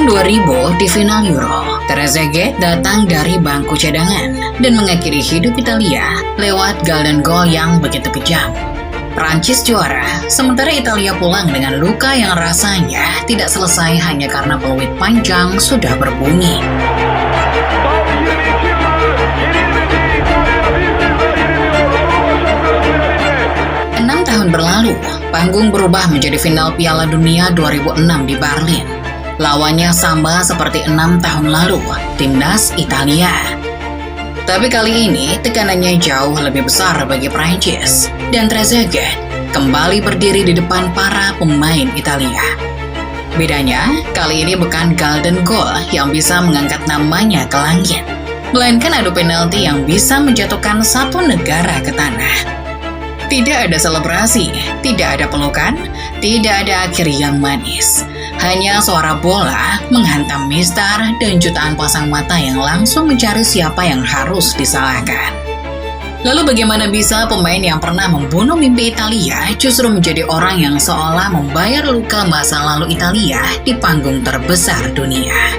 Tahun 2000 di final Euro, Trezeguet datang dari bangku cadangan dan mengakhiri hidup Italia lewat golden goal yang begitu kejam. Prancis juara, sementara Italia pulang dengan luka yang rasanya tidak selesai hanya karena peluit panjang sudah berbunyi. 6 tahun berlalu, panggung berubah menjadi final Piala Dunia 2006 di Berlin. Lawannya sama seperti 6 tahun lalu, timnas Italia. Tapi kali ini tekanannya jauh lebih besar bagi Prancis, dan Trezeguet kembali berdiri di depan para pemain Italia. Bedanya, kali ini bukan golden goal yang bisa mengangkat namanya ke langit, melainkan adu penalti yang bisa menjatuhkan satu negara ke tanah. Tidak ada selebrasi, tidak ada pelukan, tidak ada akhir yang manis. Hanya suara bola menghantam mistar dan jutaan pasang mata yang langsung mencari siapa yang harus disalahkan. Lalu bagaimana bisa pemain yang pernah membunuh mimpi Italia justru menjadi orang yang seolah membayar luka masa lalu Italia di panggung terbesar dunia?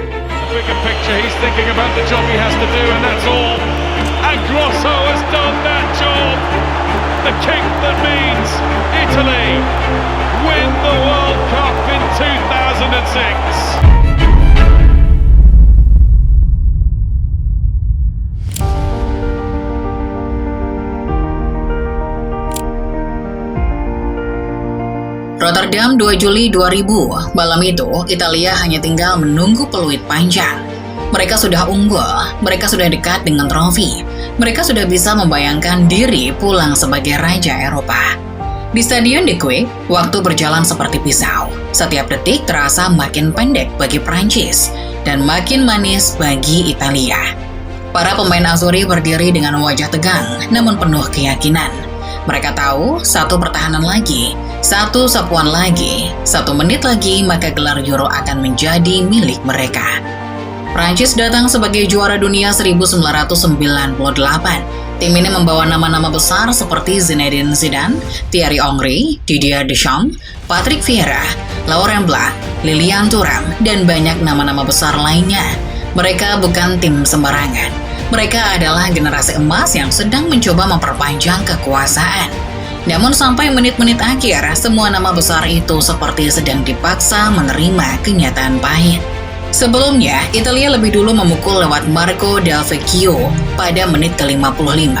The kick that means Italy win the World Cup in 2006. Rotterdam 2 Juli 2000, malam itu Italia hanya tinggal menunggu peluit panjang. Mereka sudah unggul, mereka sudah dekat dengan trofi, mereka sudah bisa membayangkan diri pulang sebagai Raja Eropa. Di Stadion De Kuip, waktu berjalan seperti pisau. Setiap detik terasa makin pendek bagi Prancis, dan makin manis bagi Italia. Para pemain Azzurri berdiri dengan wajah tegang, namun penuh keyakinan. Mereka tahu, satu pertahanan lagi, satu sapuan lagi, 1 menit lagi maka gelar Euro akan menjadi milik mereka. Prancis datang sebagai juara dunia 1998. Tim ini membawa nama-nama besar seperti Zinedine Zidane, Thierry Henry, Didier Deschamps, Patrick Vieira, Laurent Blanc, Lilian Thuram, dan banyak nama-nama besar lainnya. Mereka bukan tim sembarangan. Mereka adalah generasi emas yang sedang mencoba memperpanjang kekuasaan. Namun sampai menit-menit akhir, semua nama besar itu seperti sedang dipaksa menerima kenyataan pahit. Sebelumnya, Italia lebih dulu memukul lewat Marco Del Vecchio pada menit ke-55.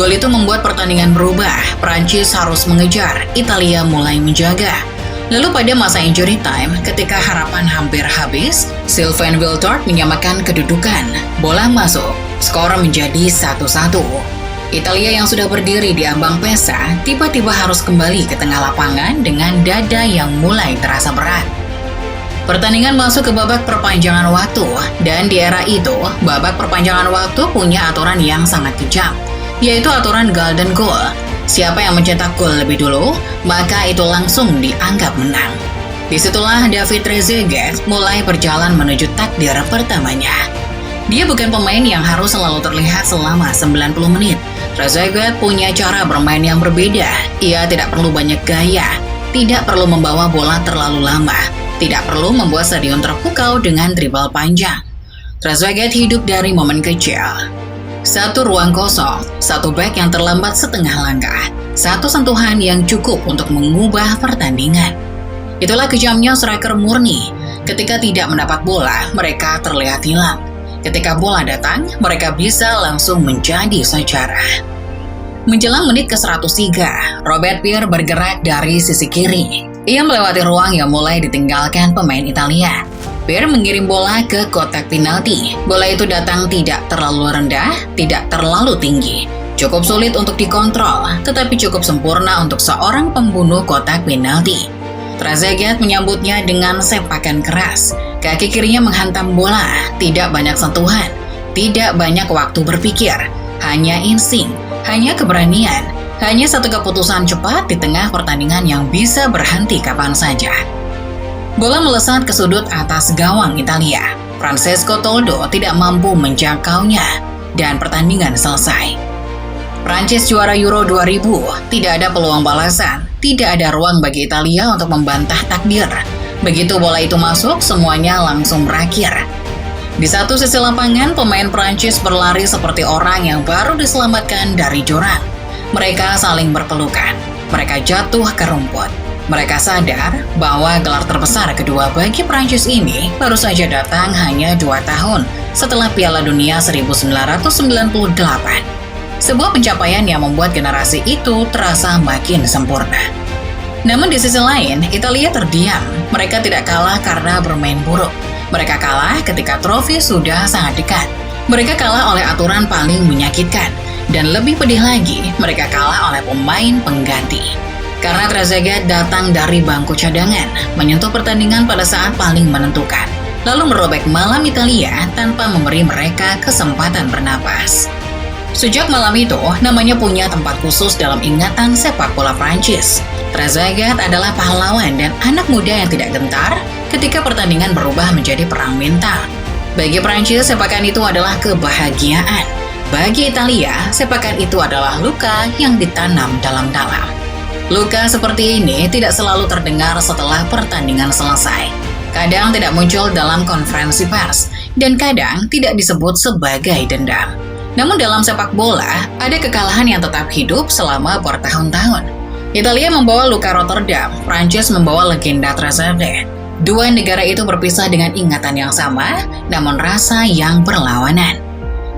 Gol itu membuat pertandingan berubah. Prancis harus mengejar, Italia mulai menjaga. Lalu pada masa injury time, ketika harapan hampir habis, Sylvain Wiltord menyamakan kedudukan. Bola masuk, skor menjadi 1-1. Italia yang sudah berdiri di ambang pesa, tiba-tiba harus kembali ke tengah lapangan dengan dada yang mulai terasa berat. Pertandingan masuk ke babak perpanjangan waktu, dan di era itu, babak perpanjangan waktu punya aturan yang sangat kejam, yaitu aturan golden goal. Siapa yang mencetak gol lebih dulu, maka itu langsung dianggap menang. Disitulah David Trezeguet mulai berjalan menuju takdir pertamanya. Dia bukan pemain yang harus selalu terlihat selama 90 menit. Trezeguet punya cara bermain yang berbeda. Ia tidak perlu banyak gaya, tidak perlu membawa bola terlalu lama, tidak perlu membuat stadion terpukau dengan dribble panjang. Trezeguet hidup dari momen kecil. 1 ruang kosong, 1 bek yang terlambat setengah langkah, 1 sentuhan yang cukup untuk mengubah pertandingan. Itulah kejamnya striker murni. Ketika tidak mendapat bola, mereka terlihat hilang. Ketika bola datang, mereka bisa langsung menjadi sejarah. Menjelang menit ke-103, Robert Pierre bergerak dari sisi kiri. Ia melewati ruang yang mulai ditinggalkan pemain Italia. Pierre mengirim bola ke kotak penalti. Bola itu datang tidak terlalu rendah, tidak terlalu tinggi. Cukup sulit untuk dikontrol, tetapi cukup sempurna untuk seorang pembunuh kotak penalti. Trezeguet menyambutnya dengan sepakan keras. Kaki kirinya menghantam bola, tidak banyak sentuhan, tidak banyak waktu berpikir, hanya insting, hanya keberanian. Hanya satu keputusan cepat di tengah pertandingan yang bisa berhenti kapan saja. Bola melesat ke sudut atas gawang Italia. Francesco Toldo tidak mampu menjangkaunya, dan pertandingan selesai. Prancis juara Euro 2000, tidak ada peluang balasan, tidak ada ruang bagi Italia untuk membantah takdir. Begitu bola itu masuk, semuanya langsung berakhir. Di satu sisi lapangan, pemain Prancis berlari seperti orang yang baru diselamatkan dari jurang. Mereka saling berpelukan. Mereka jatuh ke rumput. Mereka sadar bahwa gelar terbesar kedua bagi Prancis ini baru saja datang hanya 2 tahun setelah Piala Dunia 1998. Sebuah pencapaian yang membuat generasi itu terasa makin sempurna. Namun di sisi lain, Italia terdiam. Mereka tidak kalah karena bermain buruk. Mereka kalah ketika trofi sudah sangat dekat. Mereka kalah oleh aturan paling menyakitkan. Dan lebih pedih lagi, mereka kalah oleh pemain pengganti. Karena Trezeguet datang dari bangku cadangan, menyentuh pertandingan pada saat paling menentukan. Lalu merobek malam Italia tanpa memberi mereka kesempatan bernapas. Sejak malam itu, namanya punya tempat khusus dalam ingatan sepak bola Prancis. Trezeguet adalah pahlawan dan anak muda yang tidak gentar ketika pertandingan berubah menjadi perang mental. Bagi Prancis, sepakan itu adalah kebahagiaan. Bagi Italia, sepakan itu adalah luka yang ditanam dalam-dalam. Luka seperti ini tidak selalu terdengar setelah pertandingan selesai. Kadang tidak muncul dalam konferensi pers, dan kadang tidak disebut sebagai dendam. Namun dalam sepak bola, ada kekalahan yang tetap hidup selama bertahun-tahun. Italia membawa Luka Rotterdam, Prancis membawa legenda Trezeguet. Dua negara itu berpisah dengan ingatan yang sama, namun rasa yang berlawanan.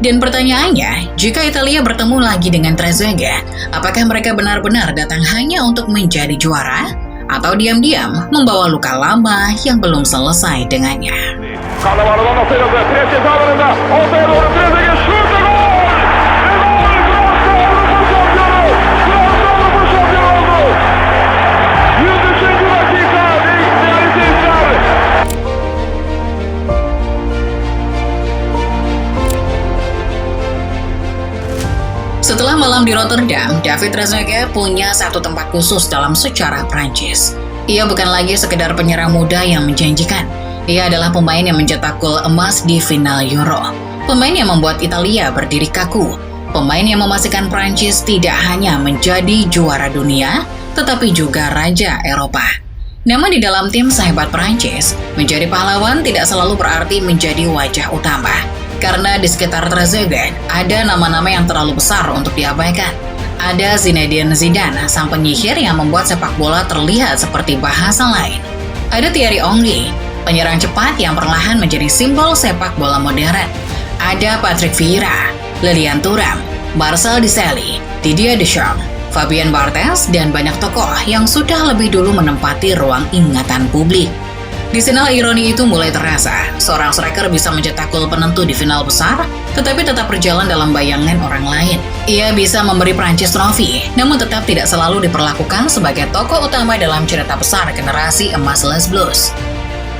Dan pertanyaannya, jika Italia bertemu lagi dengan Trezeguet, apakah mereka benar-benar datang hanya untuk menjadi juara? Atau diam-diam membawa luka lama yang belum selesai dengannya? Setelah malam di Rotterdam, David Trezeguet punya satu tempat khusus dalam sejarah Prancis. Ia bukan lagi sekedar penyerang muda yang menjanjikan. Ia adalah pemain yang mencetak gol emas di final Euro. Pemain yang membuat Italia berdiri kaku. Pemain yang memastikan Prancis tidak hanya menjadi juara dunia, tetapi juga raja Eropa. Namun di dalam tim sehebat Prancis, menjadi pahlawan tidak selalu berarti menjadi wajah utama. Karena di sekitar Trezeguet ada nama-nama yang terlalu besar untuk diabaikan. Ada Zinedine Zidane, sang penyihir yang membuat sepak bola terlihat seperti bahasa lain. Ada Thierry Henry, penyerang cepat yang perlahan menjadi simbol sepak bola modern. Ada Patrick Vieira, Lilian Thuram, Marcel Desailly, Didier Deschamps, Fabien Barthez, dan banyak tokoh yang sudah lebih dulu menempati ruang ingatan publik. Di final ironi itu mulai terasa, seorang striker bisa mencetak gol penentu di final besar, tetapi tetap berjalan dalam bayangan orang lain. Ia bisa memberi Prancis trofi, namun tetap tidak selalu diperlakukan sebagai tokoh utama dalam cerita besar generasi emas Les Bleus.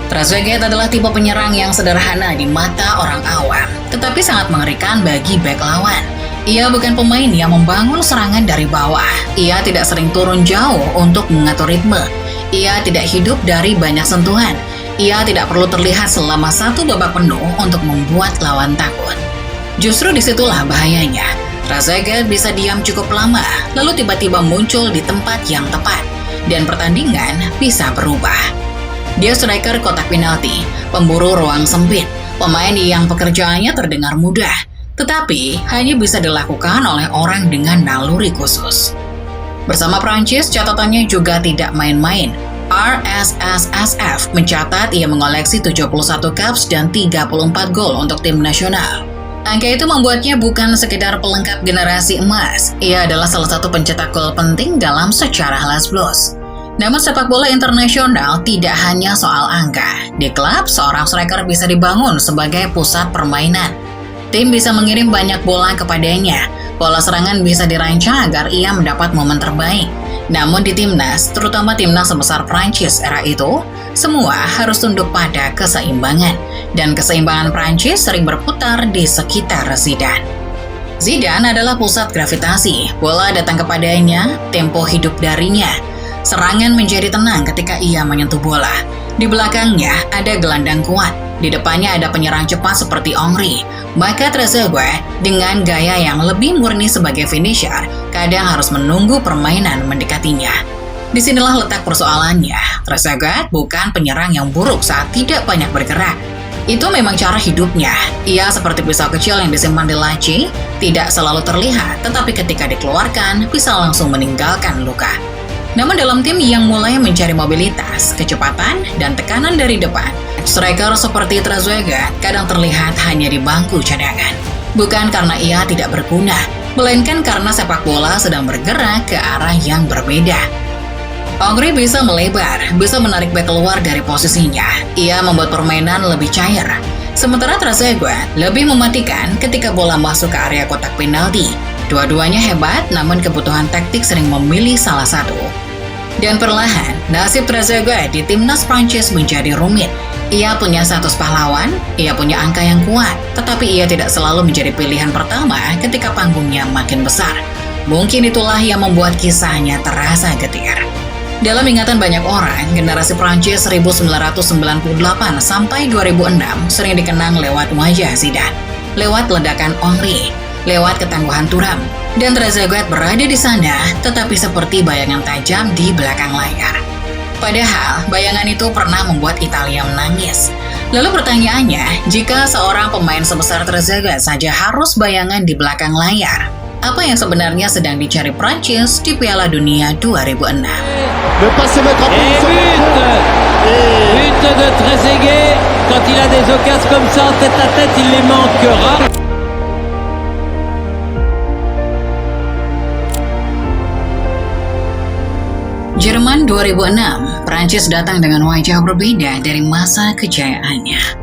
Trezeguet adalah tipe penyerang yang sederhana di mata orang awam, tetapi sangat mengerikan bagi bek lawan. Ia bukan pemain yang membangun serangan dari bawah. Ia tidak sering turun jauh untuk mengatur ritme. Ia tidak hidup dari banyak sentuhan. Ia tidak perlu terlihat selama satu babak penuh untuk membuat lawan takut. Justru disitulah bahayanya. Trezeguet bisa diam cukup lama, lalu tiba-tiba muncul di tempat yang tepat. Dan pertandingan bisa berubah. Dia striker kotak penalti, pemburu ruang sempit, pemain yang pekerjaannya terdengar mudah, tetapi hanya bisa dilakukan oleh orang dengan naluri khusus. Bersama Prancis, catatannya juga tidak main-main. RSSSF mencatat ia mengoleksi 71 caps dan 34 gol untuk tim nasional. Angka itu membuatnya bukan sekedar pelengkap generasi emas. Ia adalah salah satu pencetak gol penting dalam sejarah Les Bleus. Namun sepak bola internasional tidak hanya soal angka. Di klub, seorang striker bisa dibangun sebagai pusat permainan. Tim bisa mengirim banyak bola kepadanya. Pola serangan bisa dirancang agar ia mendapat momen terbaik. Namun di timnas, terutama timnas sebesar Prancis era itu, semua harus tunduk pada keseimbangan. Dan keseimbangan Prancis sering berputar di sekitar Zidane. Zidane adalah pusat gravitasi. Bola datang kepadanya, tempo hidup darinya. Serangan menjadi tenang ketika ia menyentuh bola. Di belakangnya ada gelandang kuat. Di depannya ada penyerang cepat seperti Henry. Maka Trezeguet dengan gaya yang lebih murni sebagai finisher, kadang harus menunggu permainan mendekatinya. Disinilah letak persoalannya. Trezeguet bukan penyerang yang buruk saat tidak banyak bergerak. Itu memang cara hidupnya. Ia seperti pisau kecil yang disimpan di laci, tidak selalu terlihat, tetapi ketika dikeluarkan bisa langsung meninggalkan luka. Namun dalam tim yang mulai mencari mobilitas, kecepatan, dan tekanan dari depan, striker seperti Trezeguet kadang terlihat hanya di bangku cadangan. Bukan karena ia tidak berguna, melainkan karena sepak bola sedang bergerak ke arah yang berbeda. Henry bisa melebar, bisa menarik bek keluar dari posisinya. Ia membuat permainan lebih cair. Sementara Trezeguet lebih mematikan ketika bola masuk ke area kotak penalti. Dua-duanya hebat, namun kebutuhan taktik sering memilih salah satu. Dan perlahan, nasib Trezeguet di timnas Prancis menjadi rumit. Ia punya status pahlawan, ia punya angka yang kuat, tetapi ia tidak selalu menjadi pilihan pertama ketika panggungnya makin besar. Mungkin itulah yang membuat kisahnya terasa getir. Dalam ingatan banyak orang, generasi Prancis 1998 sampai 2006 sering dikenang lewat wajah Zidane, lewat ledakan Henry, lewat ketangguhan Thuram, dan Trezeguet berada di sana, tetapi seperti bayangan tajam di belakang layar. Padahal, bayangan itu pernah membuat Italia menangis. Lalu pertanyaannya, jika seorang pemain sebesar Trezeguet saja harus bayangan di belakang layar, apa yang sebenarnya sedang dicari Prancis di Piala Dunia 2006? But de Trezeguet, quand il a des occasions comme ça en tête à tête, il les manque rare. Jerman 2006, Prancis datang dengan wajah berbeda dari masa kejayaannya.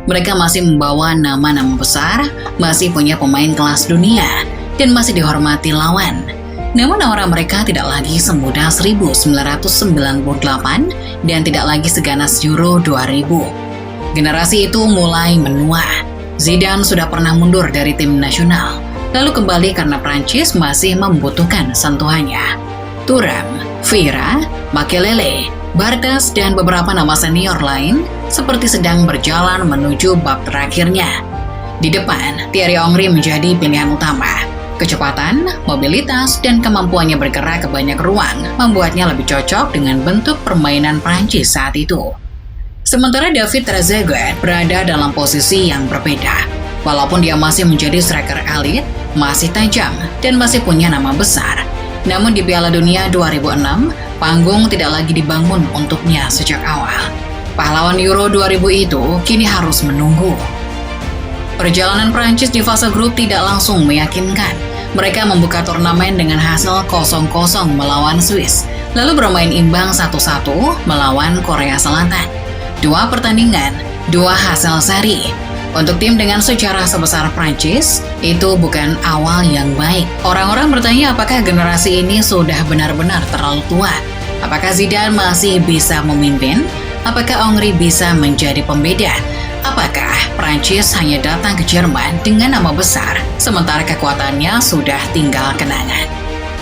Mereka masih membawa nama-nama besar, masih punya pemain kelas dunia, dan masih dihormati lawan. Namun aura mereka tidak lagi semudah 1998 dan tidak lagi seganas Euro 2000. Generasi itu mulai menua. Zidane sudah pernah mundur dari tim nasional, lalu kembali karena Prancis masih membutuhkan sentuhannya. Thuram, Vieira, Makelele, Barthez, dan beberapa nama senior lain seperti sedang berjalan menuju bab terakhirnya. Di depan, Thierry Henry menjadi pilihan utama. Kecepatan, mobilitas, dan kemampuannya bergerak ke banyak ruang membuatnya lebih cocok dengan bentuk permainan Prancis saat itu. Sementara David Trezeguet berada dalam posisi yang berbeda. Walaupun dia masih menjadi striker elit, masih tajam, dan masih punya nama besar. Namun di Piala Dunia 2006, panggung tidak lagi dibangun untuknya sejak awal. Pahlawan Euro 2000 itu kini harus menunggu. Perjalanan Prancis di fase grup tidak langsung meyakinkan. Mereka membuka turnamen dengan hasil 0-0 melawan Swiss, lalu bermain imbang 1-1 melawan Korea Selatan. 2 pertandingan, 2 hasil seri. Untuk tim dengan sejarah sebesar Prancis, itu bukan awal yang baik. Orang-orang bertanya apakah generasi ini sudah benar-benar terlalu tua? Apakah Zidane masih bisa memimpin? Apakah Henry bisa menjadi pembeda? Apakah Prancis hanya datang ke Jerman dengan nama besar, sementara kekuatannya sudah tinggal kenangan?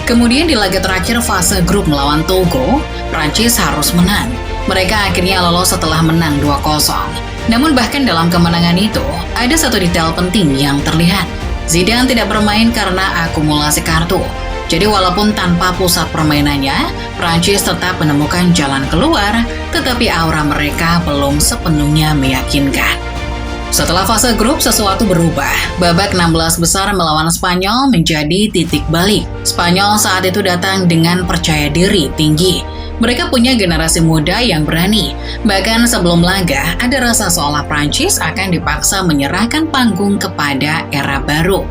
Kemudian di laga terakhir fase grup melawan Togo, Prancis harus menang. Mereka akhirnya lolos setelah menang 2-0. Namun bahkan dalam kemenangan itu, ada satu detail penting yang terlihat. Zidane tidak bermain karena akumulasi kartu. Jadi walaupun tanpa pusat permainannya, Prancis tetap menemukan jalan keluar, tetapi aura mereka belum sepenuhnya meyakinkan. Setelah fase grup, sesuatu berubah. Babak 16 besar melawan Spanyol menjadi titik balik. Spanyol saat itu datang dengan percaya diri tinggi. Mereka punya generasi muda yang berani. Bahkan sebelum laga, ada rasa seolah Prancis akan dipaksa menyerahkan panggung kepada era baru.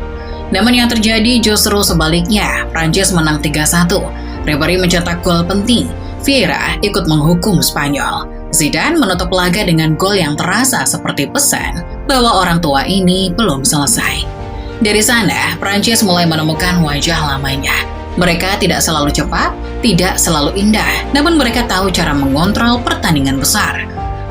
Namun yang terjadi justru sebaliknya. Prancis menang 3-1. Ribéry mencetak gol penting. Vieira ikut menghukum Spanyol. Zidane menutup laga dengan gol yang terasa seperti pesan bahwa orang tua ini belum selesai. Dari sana, Prancis mulai menemukan wajah lamanya. Mereka tidak selalu cepat, tidak selalu indah, namun mereka tahu cara mengontrol pertandingan besar.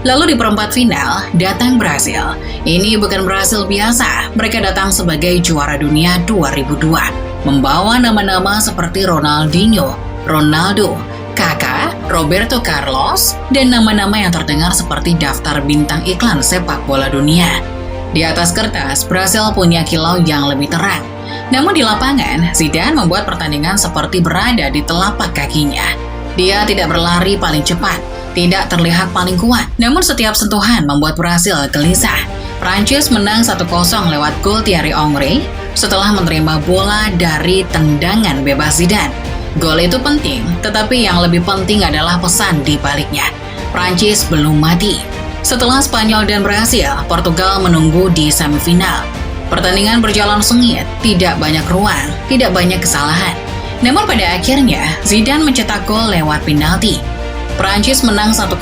Lalu di perempat final, datang Brasil. Ini bukan Brasil biasa, mereka datang sebagai juara dunia 2002. Membawa nama-nama seperti Ronaldinho, Ronaldo, Kaká, Roberto Carlos, dan nama-nama yang terdengar seperti daftar bintang iklan sepak bola dunia. Di atas kertas, Brasil punya kilau yang lebih terang. Namun di lapangan, Zidane membuat pertandingan seperti berada di telapak kakinya. Dia tidak berlari paling cepat, tidak terlihat paling kuat, namun setiap sentuhan membuat Brasil gelisah. Prancis menang 1-0 lewat gol Thierry Henry setelah menerima bola dari tendangan bebas Zidane. Gol itu penting, tetapi yang lebih penting adalah pesan di baliknya. Prancis belum mati. Setelah Spanyol dan Brasil, Portugal menunggu di semifinal. Pertandingan berjalan sengit, tidak banyak ruang, tidak banyak kesalahan. Namun pada akhirnya, Zidane mencetak gol lewat penalti. Prancis menang 1-0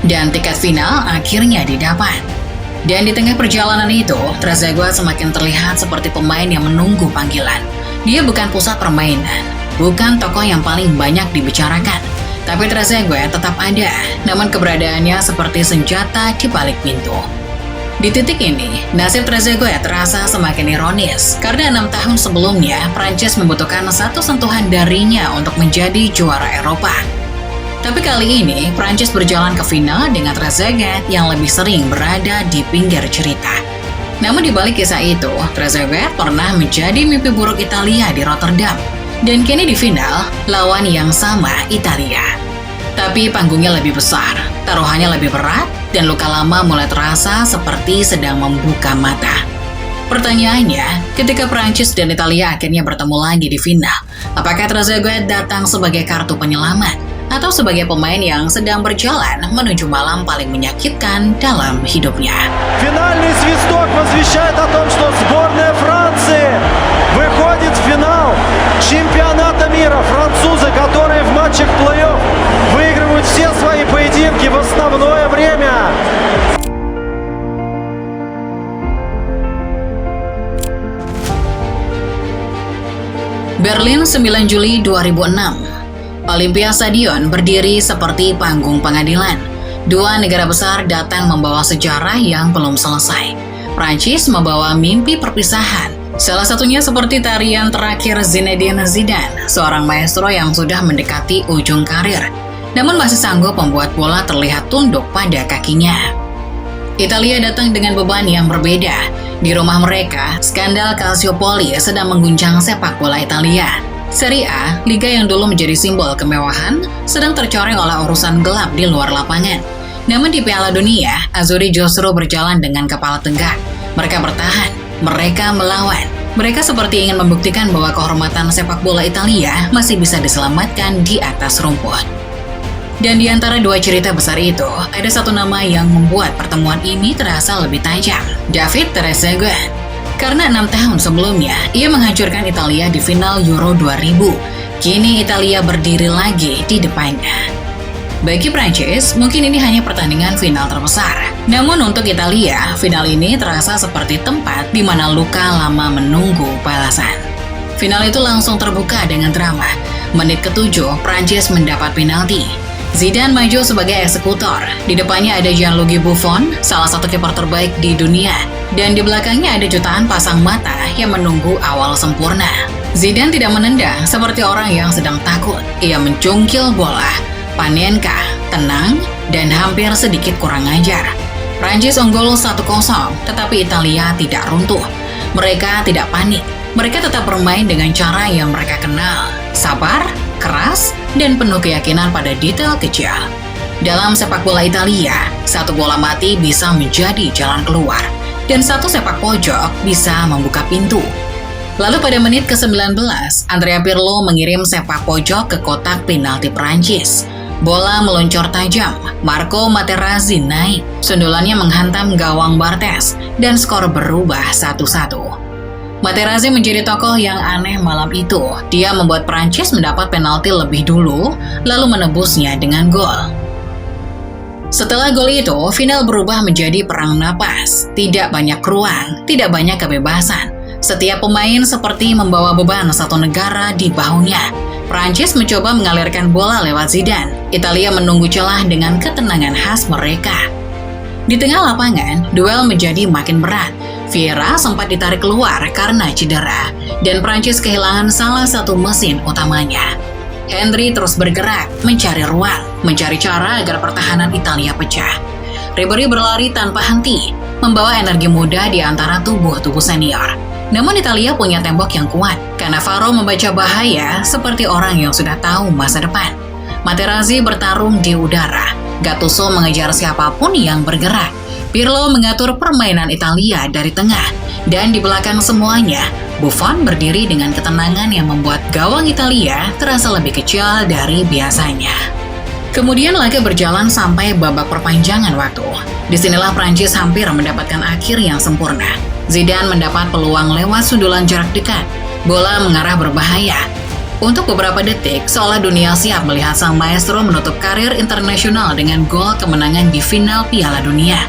dan tiket final akhirnya didapat. Dan di tengah perjalanan itu, Trezeguet semakin terlihat seperti pemain yang menunggu panggilan. Dia bukan pusat permainan, bukan tokoh yang paling banyak dibicarakan. Tapi Trezeguet tetap ada, namun keberadaannya seperti senjata di balik pintu. Di titik ini, nasib Trezeguet terasa semakin ironis karena 6 tahun sebelumnya Prancis membutuhkan satu sentuhan darinya untuk menjadi juara Eropa. Tapi kali ini Prancis berjalan ke final dengan Trezeguet yang lebih sering berada di pinggir cerita. Namun di balik kisah itu, Trezeguet pernah menjadi mimpi buruk Italia di Rotterdam dan kini di final lawan yang sama, Italia. Tapi panggungnya lebih besar, taruhannya lebih berat, dan luka lama mulai terasa seperti sedang membuka mata. Pertanyaannya, ketika Prancis dan Italia akhirnya bertemu lagi di final, apakah Trezeguet datang sebagai kartu penyelamat atau sebagai pemain yang sedang berjalan menuju malam paling menyakitkan dalam hidupnya? Финальный свисток возвещает о том, что сборная Франции выходит в финал чемпионата мира. Французы, которые в матчах плей-офф выигрывают все свои поединки в основное время. Berlin 9 Juli 2006. Olympia Stadion berdiri seperti panggung pengadilan. Dua negara besar datang membawa sejarah yang belum selesai. Prancis membawa mimpi perpisahan. Salah satunya seperti tarian terakhir Zinedine Zidane, seorang maestro yang sudah mendekati ujung karir, namun masih sanggup membuat bola terlihat tunduk pada kakinya. Italia datang dengan beban yang berbeda. Di rumah mereka, skandal Calciopoli sedang mengguncang sepak bola Italia. Serie A, liga yang dulu menjadi simbol kemewahan, sedang tercoreng oleh urusan gelap di luar lapangan. Namun di Piala Dunia, Azzurri justru berjalan dengan kepala tegak. Mereka bertahan, mereka melawan. Mereka seperti ingin membuktikan bahwa kehormatan sepak bola Italia masih bisa diselamatkan di atas rumput. Dan di antara dua cerita besar itu, ada satu nama yang membuat pertemuan ini terasa lebih tajam, David Trezeguet. Karena 6 tahun sebelumnya, ia menghancurkan Italia di final Euro 2000. Kini Italia berdiri lagi di depannya. Bagi Prancis, mungkin ini hanya pertandingan final terbesar. Namun untuk Italia, final ini terasa seperti tempat di mana luka lama menunggu balasan. Final itu langsung terbuka dengan drama. Menit ke-7, Prancis mendapat penalti. Zidane maju sebagai eksekutor. Di depannya ada Gianluigi Buffon, salah satu kiper terbaik di dunia. Dan di belakangnya ada jutaan pasang mata yang menunggu awal sempurna. Zidane tidak menendang seperti orang yang sedang takut. Ia mencungkil bola. Panenka, tenang, dan hampir sedikit kurang ajar. Prancis unggul 1-0, tetapi Italia tidak runtuh. Mereka tidak panik. Mereka tetap bermain dengan cara yang mereka kenal. Sabar, keras, dan penuh keyakinan pada detail kecil. Dalam sepak bola Italia, satu bola mati bisa menjadi jalan keluar, dan satu sepak pojok bisa membuka pintu. Lalu pada menit ke-19, Andrea Pirlo mengirim sepak pojok ke kotak penalti Prancis. Bola meluncur tajam, Marco Materazzi naik, sundulannya menghantam gawang Barthez, dan skor berubah 1-1. Materazzi menjadi tokoh yang aneh malam itu. Dia membuat Prancis mendapat penalti lebih dulu, lalu menebusnya dengan gol. Setelah gol itu, final berubah menjadi perang napas. Tidak banyak ruang, tidak banyak kebebasan. Setiap pemain seperti membawa beban satu negara di bahunya. Prancis mencoba mengalirkan bola lewat Zidane. Italia menunggu celah dengan ketenangan khas mereka. Di tengah lapangan, duel menjadi makin berat. Vieira sempat ditarik keluar karena cedera, dan Prancis kehilangan salah satu mesin utamanya. Henry terus bergerak, mencari ruang, mencari cara agar pertahanan Italia pecah. Ribery berlari tanpa henti, membawa energi muda di antara tubuh-tubuh senior. Namun Italia punya tembok yang kuat. Cannavaro membaca bahaya seperti orang yang sudah tahu masa depan. Materazzi bertarung di udara. Gattuso mengejar siapapun yang bergerak. Pirlo mengatur permainan Italia dari tengah. Dan di belakang semuanya, Buffon berdiri dengan ketenangan yang membuat gawang Italia terasa lebih kecil dari biasanya. Kemudian laga berjalan sampai babak perpanjangan waktu. Disinilah Prancis hampir mendapatkan akhir yang sempurna. Zidane mendapat peluang lewat sundulan jarak dekat. Bola mengarah berbahaya. Untuk beberapa detik, seolah dunia siap melihat sang maestro menutup karir internasional dengan gol kemenangan di final Piala Dunia.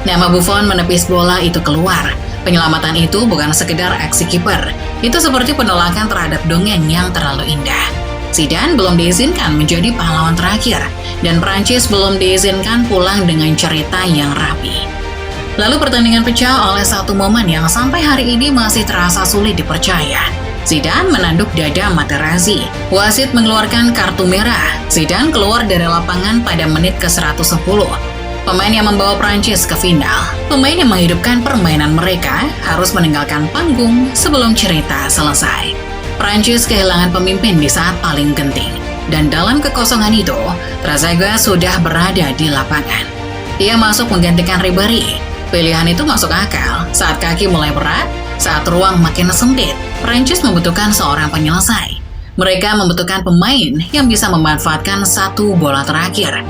Nama Buffon menepis bola itu keluar. Penyelamatan itu bukan sekedar aksi kiper. Itu seperti penolakan terhadap dongeng yang terlalu indah. Zidane belum diizinkan menjadi pahlawan terakhir, dan Prancis belum diizinkan pulang dengan cerita yang rapi. Lalu pertandingan pecah oleh satu momen yang sampai hari ini masih terasa sulit dipercaya. Zidane menanduk dada Materazzi. Wasit mengeluarkan kartu merah. Zidane keluar dari lapangan pada menit ke-110. Pemain yang membawa Prancis ke final, pemain yang menghidupkan permainan mereka, harus meninggalkan panggung sebelum cerita selesai. Prancis kehilangan pemimpin di saat paling genting. Dan dalam kekosongan itu, Trezeguet sudah berada di lapangan. Ia masuk menggantikan Ribéry. Pilihan itu masuk akal saat kaki mulai berat, saat ruang makin sempit. Prancis membutuhkan seorang penyelesai. Mereka membutuhkan pemain yang bisa memanfaatkan satu bola terakhir.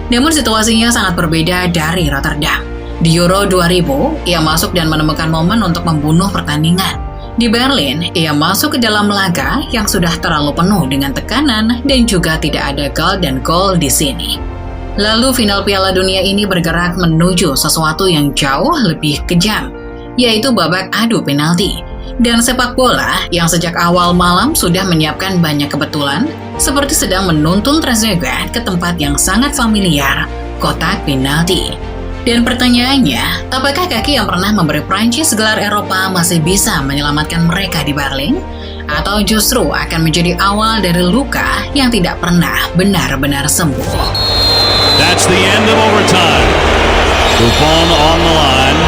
Namun situasinya sangat berbeda dari Rotterdam. Di Euro 2000, ia masuk dan menemukan momen untuk membunuh pertandingan. Di Berlin, ia masuk ke dalam laga yang sudah terlalu penuh dengan tekanan dan juga tidak ada gol dan gol di sini. Lalu final Piala Dunia ini bergerak menuju sesuatu yang jauh lebih kejam, yaitu babak adu penalti. Dan sepak bola yang sejak awal malam sudah menyiapkan banyak kebetulan, seperti sedang menuntun Trezeguet ke tempat yang sangat familiar, kotak penalti. Dan pertanyaannya, apakah kaki yang pernah memberi Prancis gelar Eropa masih bisa menyelamatkan mereka di Berlin? Atau justru akan menjadi awal dari luka yang tidak pernah benar-benar sembuh? That's the end of overtime. Buffon on the line.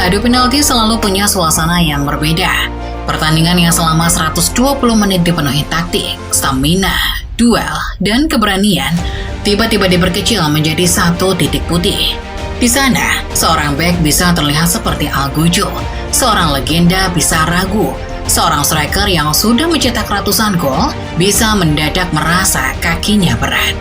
Adu penalti selalu punya suasana yang berbeda. Pertandingan yang selama 120 menit dipenuhi taktik, stamina, duel, dan keberanian tiba-tiba diperkecil menjadi satu titik putih. Di sana, seorang bek bisa terlihat seperti Algujo, seorang legenda bisa ragu, seorang striker yang sudah mencetak ratusan gol bisa mendadak merasa kakinya berat.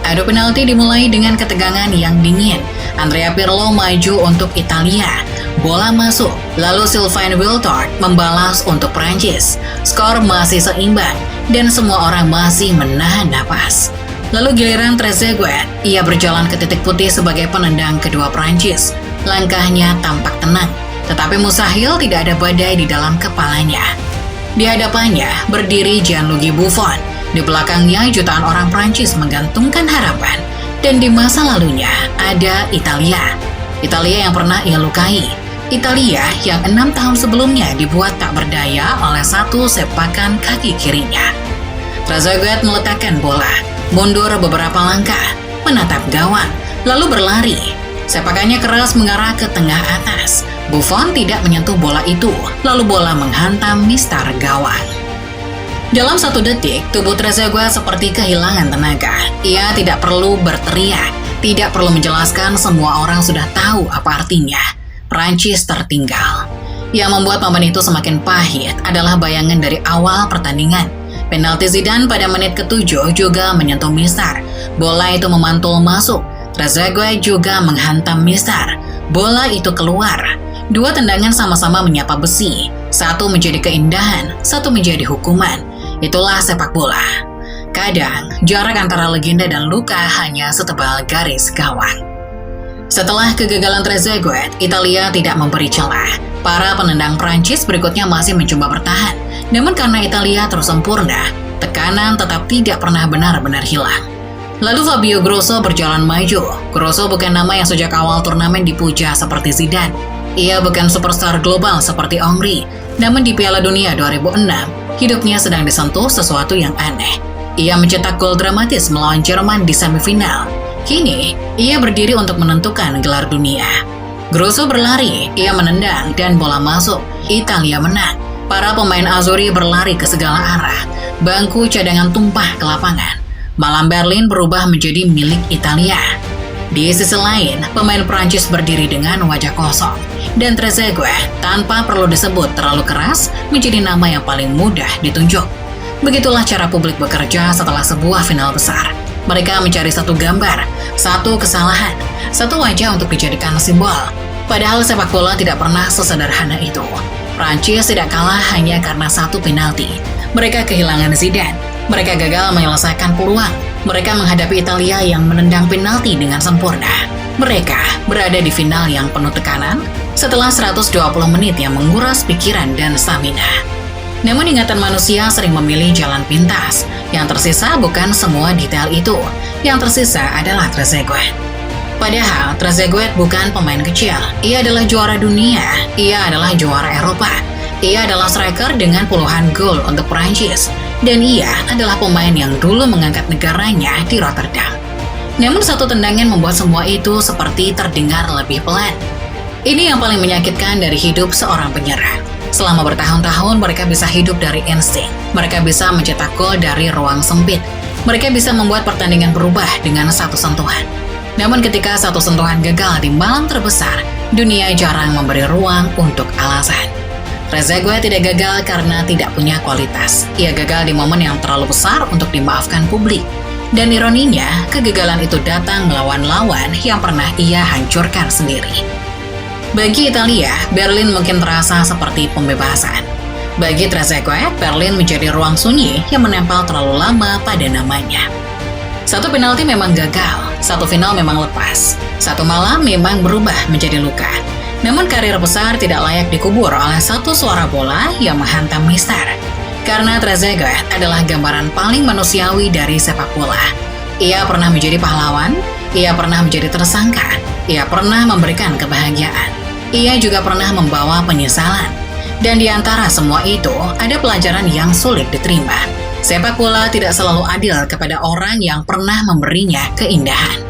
Adu penalti dimulai dengan ketegangan yang dingin. Andrea Pirlo maju untuk Italia. Bola masuk, lalu Sylvain Wiltord membalas untuk Prancis. Skor masih seimbang, dan semua orang masih menahan napas. Lalu giliran Trezeguet, ia berjalan ke titik putih sebagai penendang kedua Prancis. Langkahnya tampak tenang, tetapi mustahil tidak ada badai di dalam kepalanya. Di hadapannya berdiri Gianluigi Buffon. Di belakangnya jutaan orang Prancis menggantungkan harapan. Dan di masa lalunya ada Italia. Italia yang pernah ia lukai. Italia yang 6 tahun sebelumnya dibuat tak berdaya oleh satu sepakan kaki kirinya. Trezeguet meletakkan bola, mundur beberapa langkah, menatap gawang, lalu berlari. Sepakannya keras mengarah ke tengah atas. Buffon tidak menyentuh bola itu, lalu bola menghantam mistar gawang. Dalam 1 detik, tubuh Trezeguet seperti kehilangan tenaga. Ia tidak perlu berteriak, tidak perlu menjelaskan, semua orang sudah tahu apa artinya. Prancis tertinggal. Yang membuat momen itu semakin pahit adalah bayangan dari awal pertandingan. Penalti Zidane pada menit ke-7 juga menyentuh mistar. Bola itu memantul masuk. Trezeguet juga menghantam mistar. Bola itu keluar. 2 tendangan sama-sama menyapa besi. Satu menjadi keindahan, satu menjadi hukuman. Itulah sepak bola. Kadang, jarak antara legenda dan luka hanya setebal garis gawang. Setelah kegagalan Trezeguet, Italia tidak memberi celah. Para penendang Prancis berikutnya masih mencoba bertahan. Namun karena Italia terus sempurna, tekanan tetap tidak pernah benar-benar hilang. Lalu Fabio Grosso berjalan maju. Grosso bukan nama yang sejak awal turnamen dipuja seperti Zidane. Ia bukan superstar global seperti Henry. Namun di Piala Dunia 2006, hidupnya sedang disentuh sesuatu yang aneh. Ia mencetak gol dramatis melawan Jerman di semifinal. Kini, ia berdiri untuk menentukan gelar dunia. Grosso berlari, ia menendang dan bola masuk. Italia menang. Para pemain Azzurri berlari ke segala arah. Bangku cadangan tumpah ke lapangan. Malam Berlin berubah menjadi milik Italia. Di sisi lain, pemain Prancis berdiri dengan wajah kosong. Dan Trezeguet, tanpa perlu disebut terlalu keras, menjadi nama yang paling mudah ditunjuk. Begitulah cara publik bekerja setelah sebuah final besar. Mereka mencari satu gambar, satu kesalahan, satu wajah untuk dijadikan simbol. Padahal sepak bola tidak pernah sesederhana itu. Prancis tidak kalah hanya karena satu penalti. Mereka kehilangan Zidane. Mereka gagal menyelesaikan peluang. Mereka menghadapi Italia yang menendang penalti dengan sempurna. Mereka berada di final yang penuh tekanan setelah 120 menit yang menguras pikiran dan stamina. Namun ingatan manusia sering memilih jalan pintas. Yang tersisa bukan semua detail itu. Yang tersisa adalah Trezeguet. Padahal Trezeguet bukan pemain kecil. Ia adalah juara dunia. Ia adalah juara Eropa. Ia adalah striker dengan puluhan gol untuk Prancis. Dan ia adalah pemain yang dulu mengangkat negaranya di Rotterdam. Namun satu tendangan membuat semua itu seperti terdengar lebih pelan. Ini yang paling menyakitkan dari hidup seorang penyerang. Selama bertahun-tahun mereka bisa hidup dari insting. Mereka bisa mencetak gol dari ruang sempit. Mereka bisa membuat pertandingan berubah dengan satu sentuhan. Namun ketika satu sentuhan gagal di malam terbesar, dunia jarang memberi ruang untuk alasan. Trezeguet tidak gagal karena tidak punya kualitas. Ia gagal di momen yang terlalu besar untuk dimaafkan publik. Dan ironinya, kegagalan itu datang melawan lawan yang pernah ia hancurkan sendiri. Bagi Italia, Berlin mungkin terasa seperti pembebasan. Bagi Trezeguet, Berlin menjadi ruang sunyi yang menempel terlalu lama pada namanya. Satu penalti memang gagal, satu final memang lepas, satu malam memang berubah menjadi luka. Namun karir besar tidak layak dikubur oleh satu suara bola yang menghantam mister. Karena Trezeguet adalah gambaran paling manusiawi dari sepak bola. Ia pernah menjadi pahlawan, ia pernah menjadi tersangka, ia pernah memberikan kebahagiaan. Ia juga pernah membawa penyesalan. Dan di antara semua itu, ada pelajaran yang sulit diterima. Sepak bola tidak selalu adil kepada orang yang pernah memberinya keindahan.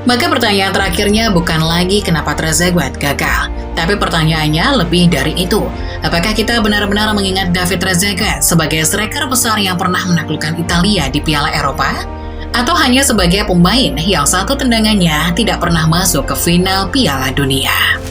Maka pertanyaan terakhirnya bukan lagi kenapa Trezeguet gagal, tapi pertanyaannya lebih dari itu. Apakah kita benar-benar mengingat David Trezeguet sebagai striker besar yang pernah menaklukkan Italia di Piala Eropa? Atau hanya sebagai pemain yang satu tendangannya tidak pernah masuk ke final Piala Dunia?